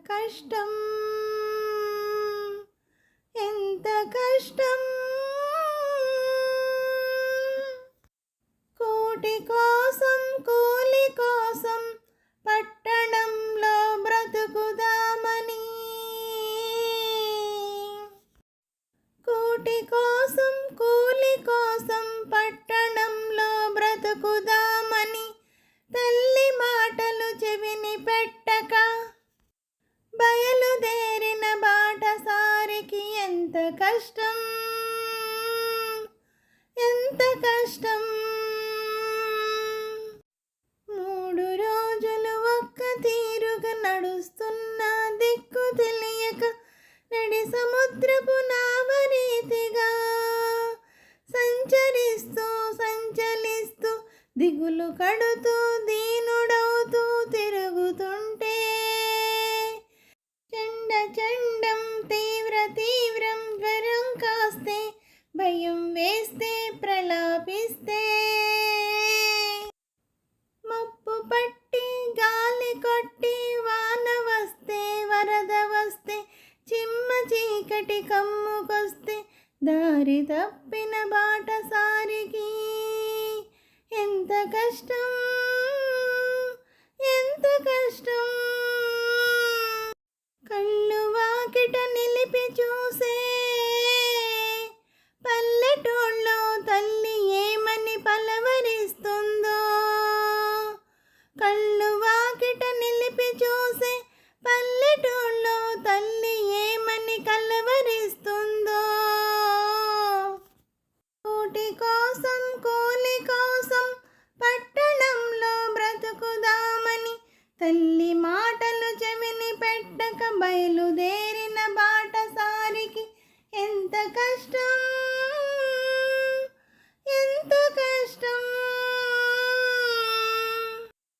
కష్టం, ఎంత కష్టం. కూటి కోసం కూలి కోసం పట్టణంలో బ్రతుకుదామని, కూటి కోసం కూలి కోసం పట్టణంలో బ్రతుకుదామని తల్లి మాటలు చెవిని పెట్టక బయలుదేరిన బాటసారికి ఎంత కష్టం, ఎంత కష్టం. 3 రోజులు ఒక్క తీరుగా నడుస్తున్న దిక్కు తెలియక నడి సముద్రపు నావరీతిగా సంచరిస్తూ సంచలిస్తూ దిగులు కడుతూ దీనుడవుతూ తిరుగుతుంటే చండం తీవ్రం జ్వరం కాస్తే భయం వేస్తే ప్రలాపిస్తే మబ్బు పట్టి గాలి కొట్టి వాన వస్తే వరద వస్తే చిమ్మ చీకటి కమ్ముకొస్తే దారి తప్పిన బాటసారికి ఎంత కష్టం, ఎంత కష్టం. కళ్ళు వాకిట నిలిపి చూసే పల్లెటూళ్ళలో తల్లి ఏమని పలవరిస్తుందో, కళ్ళు వాకిట నిలిపి చూసే పల్లెటూళ్ళలో తల్లి ఏమని కలవరిస్తుందో. కూటి కోసం కూలి కోసం పట్టణంలో బ్రతుకుదామని తల్లి మాటలు చెవిని పెట్టక బయలుదేరిన బాటసారికి ఎంత కష్టం, ఎంత కష్టం.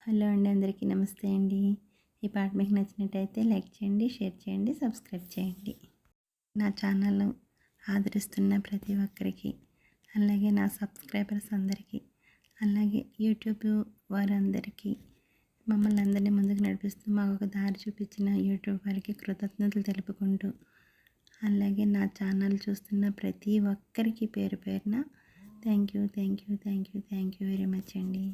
హలో అండి, అందరికీ నమస్తే అండి. ఈ పాట మీకు నచ్చినట్టయితే లైక్ చేయండి, షేర్ చేయండి, సబ్స్క్రైబ్ చేయండి. నా ఛానల్ ఆదరిస్తున్న ప్రతి ఒక్కరికి, అలాగే నా సబ్స్క్రైబర్స్ అందరికీ, అలాగే యూట్యూబ్ వారందరికీ, మమ్మల్ని అందరినీ ముందుకు నడిపిస్తూ మాకు ఒక దారి చూపించిన యూట్యూబ్ వారికి కృతజ్ఞతలు తెలుపుకుంటూ, అలాగే నా ఛానల్ చూస్తున్న ప్రతి ఒక్కరికి పేరు పేరున థ్యాంక్ యూ వెరీ మచ్ అండి.